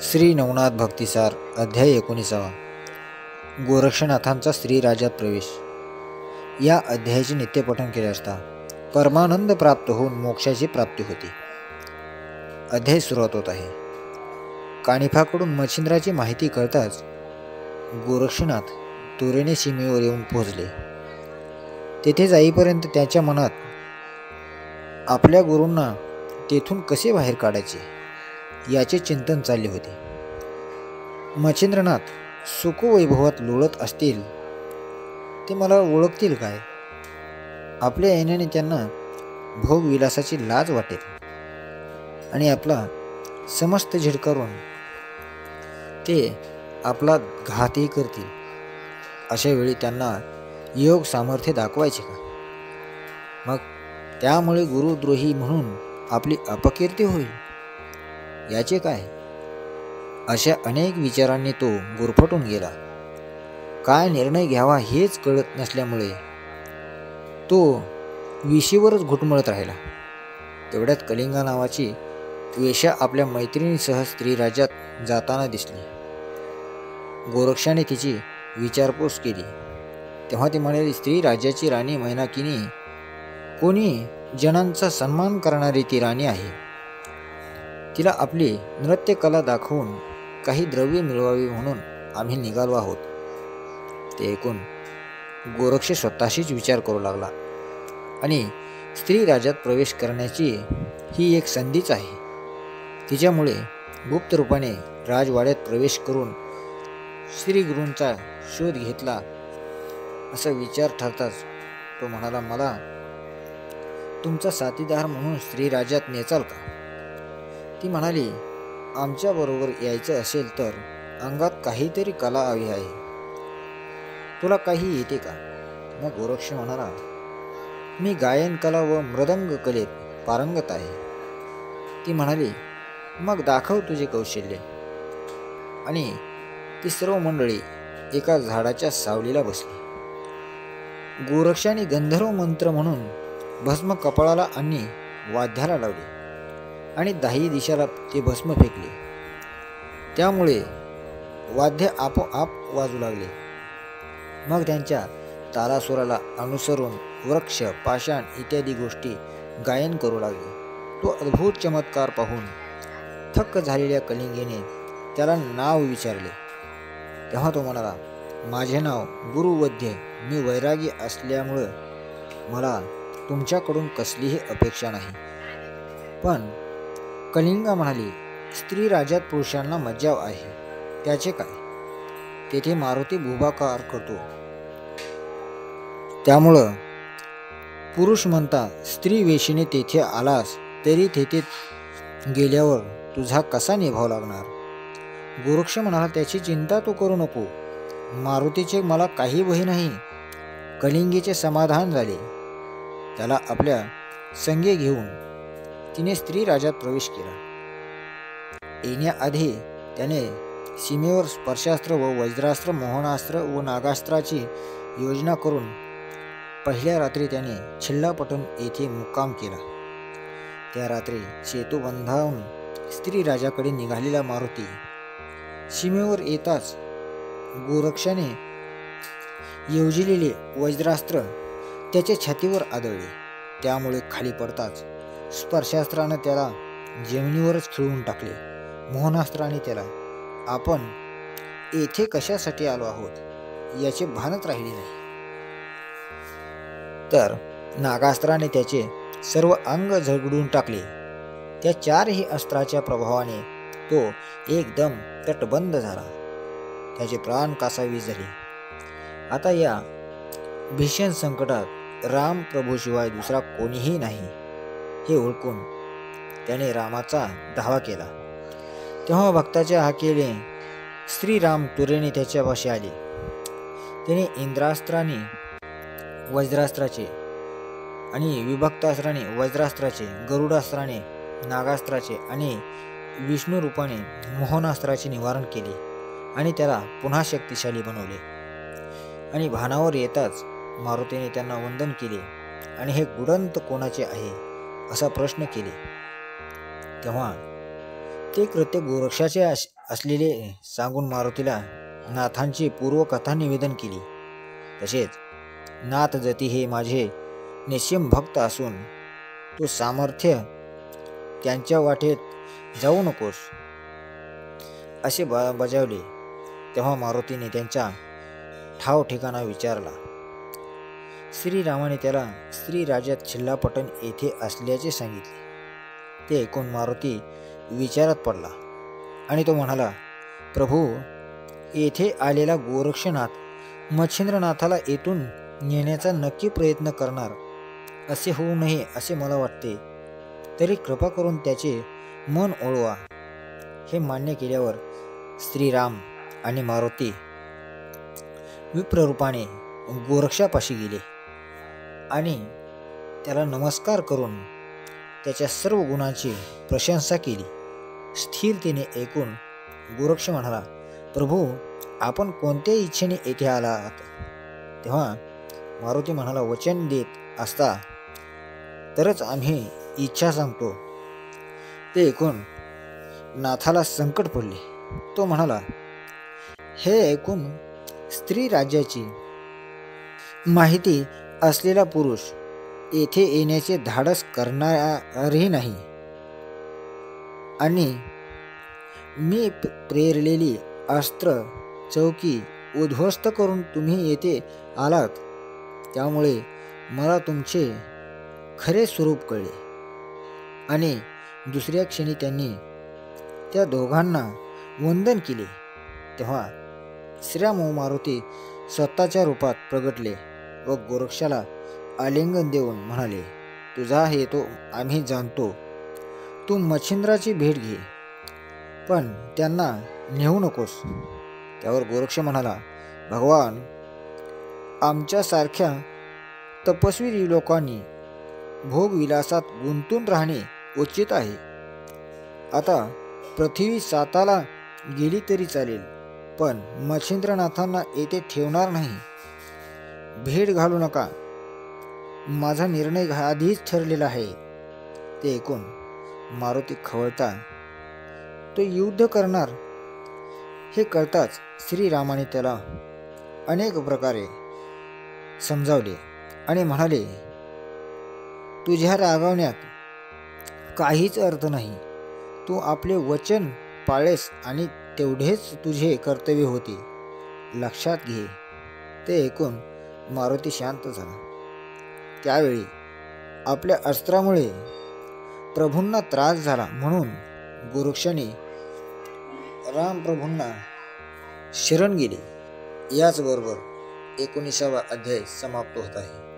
श्री नवनाथ भक्तिसार अध्याय 19. गोरक्षनाथांचा स्त्री राज्यात प्रवेश. या अध्यायाचे नित्यपठन केले असता परमानंद प्राप्त होऊन मोक्षाची प्राप्ती होती. अध्याय सुरुवात होत आहे. कानिफाकडून मच्छिंद्राची माहिती कळताच गोरक्षनाथ तुरेने सीमेवर येऊन पोहोचले. तेथे जाईपर्यंत त्याच्या मनात आपल्या गुरूंना तेथून कसे बाहेर काढायचे याचे चिंतन चालले होते. मच्छिंद्रनाथ सुखवैभवात लोळत असतील ते मला ओळखतील काय? आपल्या येण्याने त्यांना भोगविलासाची लाज वाटेल आणि आपला समस्त झिडकारून ते आपला घातही करतील. अशा वेळी त्यांना योग सामर्थ्य दाखवायचे का? मग त्यामुळे गुरुद्रोही म्हणून आपली अपकीर्ती होईल याचे काय? अशा अनेक विचारांनी तो गुरफटून गेला. काय निर्णय घ्यावा हेच कळत नसल्यामुळे तो विशीवरच घुटमळत राहिला. तेवढ्यात कलिंगा नावाची वेश्या आपल्या मैत्रिणीसह स्त्री राज्यात जाताना दिसली. गोरक्षाने तिची विचारपूस केली तेव्हा ती म्हणाली, स्त्री राज्याची राणी मैनाकिनी कोणी जनांचा सन्मान करणारी ती राणी आहे. तिला आपली नृत्यकला दाखवून काही द्रव्य मिळवावे म्हणून आम्ही निघालो आहोत. ते ऐकून गोरक्ष स्वतःशीच विचार करू लागला आणि स्त्री राज्यात प्रवेश करण्याची ही एक संधीच आहे. तिच्यामुळे गुप्त रूपाने राजवाड्यात प्रवेश करून श्रीगुरूंचा शोध घेतला असा विचार ठरताच तो म्हणाला, मला तुमचा साथीदार म्हणून स्त्री राज्यात नेचाल का? ती म्हणाली, आमच्या बरोबर यायचं असेल तर अंगात काहीतरी कला हवी आहे. तुला काही येते का? मग गोरक्ष म्हणाला, मी गायन कला व मृदंग कलेत पारंगत आहे. ती म्हणाली, मग दाखव तुझे कौशल्य. आणि ती सर्व मंडळी एका झाडाच्या सावलीला बसली. गोरक्षाने गंधर्व मंत्र म्हणून भस्म कपाळाला आणि वाद्याला लावले आणि 10 दिशाला ते भस्म फेकले. त्यामुळे वाद्य आपोआप वाजू लागले. मग त्यांच्या तालासुराला अनुसरून वृक्ष, पाषाण इत्यादी गोष्टी गायन करू लागले. तो अद्भुत चमत्कार पाहून थक्क झालेल्या कलिंगेने त्याला नाव विचारले. तेव्हा तो म्हणाला, माझे नाव गुरुवध्य. मी वैरागी असल्यामुळं मला तुमच्याकडून कसलीही अपेक्षा नाही. पण कलिंगा म्हणाली, स्त्री राज्यात पुरुषांना मज्जाव आहे त्याचे काय? तेथे मारुती भूभाकार करतो. त्यामुळं पुरुष म्हणता स्त्री वेशीने तेथे आलास तरी तेथे गेल्यावर तुझा कसा निभाव लागणार? गोरक्ष म्हणाला, त्याची चिंता तू करू नको. मारुतीचे मला काही भय नाही. कलिंगेचे समाधान झाले. त्याला आपल्या संगे घेऊन तिने स्त्री राज्यात प्रवेश केला. येण्याआधी त्याने सीमेवर स्पर्शास्त्र व वज्रास्त्र, मोहनास्त्र व नागास्त्राची योजना करून पहिल्या रात्री त्याने छिल्लापटून येथे मुक्काम केला. त्या रात्री सेतुबंधावून स्त्री राजाकडे निघालेला मारुती सीमेवर येताच गोरक्षाने योजिलेले वज्रास्त्र त्याच्या छातीवर आदळले. त्यामुळे खाली पडताच स्पर्शास्त्राने त्याला जमिनीवरच खिळवून टाकले. मोहनास्त्राने त्याला आपण येथे कशासाठी आलो आहोत याचे भानच राहिले नाही. तर नागास्त्राने त्याचे सर्व अंग झगडून टाकले. त्या 4ही अस्त्राच्या प्रभावाने तो एकदम तटबंद झाला. त्याचे प्राण कासावीस झाले. आता या भीषण संकटात राम प्रभूशिवाय दुसरा कोणीही नाही हे ओळखून त्याने रामाचा धावा केला. तेव्हा भक्ताच्या हाकेने श्रीराम तुरेने त्याच्यापाशी आले. त्याने इंद्रास्त्राने वज्रास्त्राचे आणि विभक्तास्त्राने वज्रास्त्राचे, गरुडास्त्राने नागास्त्राचे आणि विष्णू रूपाने मोहनास्त्राचे निवारण केले आणि त्याला पुन्हा शक्तिशाली बनवले. आणि भानावर येताच मारुतीने त्यांना वंदन केले आणि हे गुडंत कोणाचे आहे असा प्रश्न केले. तेव्हा ते कृत्य गोरक्षाचे असलेले सांगून मारुतीला नाथांची पूर्वकथा निवेदन केली. तसेच नाथ जती हे माझे निश्चिम भक्त असून तू सामर्थ्य त्यांच्या वाटेत जाऊ नकोस असे बजावले. तेव्हा मारुतीने त्यांचा ठाव ठिकाणा विचारला. श्रीरामाने त्याला श्रीराज्यात छिल्लापटण येथे असल्याचे सांगितले. ते ऐकून मारुती विचारात पडला आणि तो म्हणाला, प्रभू, येथे आलेला गोरक्षनाथ मच्छिंद्रनाथाला येथून नेण्याचा नक्की प्रयत्न करणार असे होऊ नये असे मला वाटते. तरी कृपा करून त्याचे मन ओळवा. हे मान्य केल्यावर श्रीराम आणि मारुती विप्ररूपाने गोरक्षापाशी गेले आणि त्याला नमस्कार करून त्याच्या सर्व गुणांची प्रशंसा केली. स्थिरतेने ऐकून गोरक्ष म्हणाला, प्रभू, आपण कोणत्या इच्छेने येथे आलात? तेव्हा मारुती म्हणाला, वचन देत असता तरच आम्ही इच्छा सांगतो. ते ऐकून नाथाला संकट पडले. तो म्हणाला, हे ऐकून स्त्री राज्याची माहिती असलेला पुरुष येथे येण्याचे धाडस करणारही नाही आणि मी प्रेरलेली अस्त्र चौकी उद्ध्वस्त करून तुम्ही येथे आलात. त्यामुळे मला तुमचे खरे स्वरूप कळले. आणि दुसऱ्या क्षणी त्यांनी त्या दोघांना वंदन केले. तेव्हा श्रीराम व मारुती स्वतःच्या रूपात प्रगटले व गोरक्षाला आलिंगन देऊन म्हणाले, तुझा हेतू आम्ही जाणतो. तू मच्छिंद्राची भेट घे, पण त्यांना नेऊ नकोस. त्यावर गोरक्ष म्हणाला, भगवान, आमच्यासारख्या तपस्वी लोकांनी भोगविलासात गुंतून राहणे उचित आहे. आता पृथ्वी साताला गेली तरी चालेल, पण मच्छिंद्रनाथांना येथे ठेवणार नाही. भेट घालू नका. माझा निर्णय आधीच ठरलेला आहे. ते ऐकून मारुती खवळता तो युद्ध करणार हे कळताच श्रीरामाने त्याला अनेक प्रकारे समजावले आणि म्हणाले, तुझ्या रागावण्यात काहीच अर्थ नाही. तू आपले वचन पाळेस आणि तेवढेच तुझे कर्तव्य होते. लक्षात घे. ते ऐकून मारुती शांत झाला. त्यावेळी आपल्या अस्त्रामुळे प्रभूंना त्रास झाला म्हणून गोरक्षाने रामप्रभूंना शरण गेले. याचबरोबर 19वा अध्याय समाप्त होत आहे.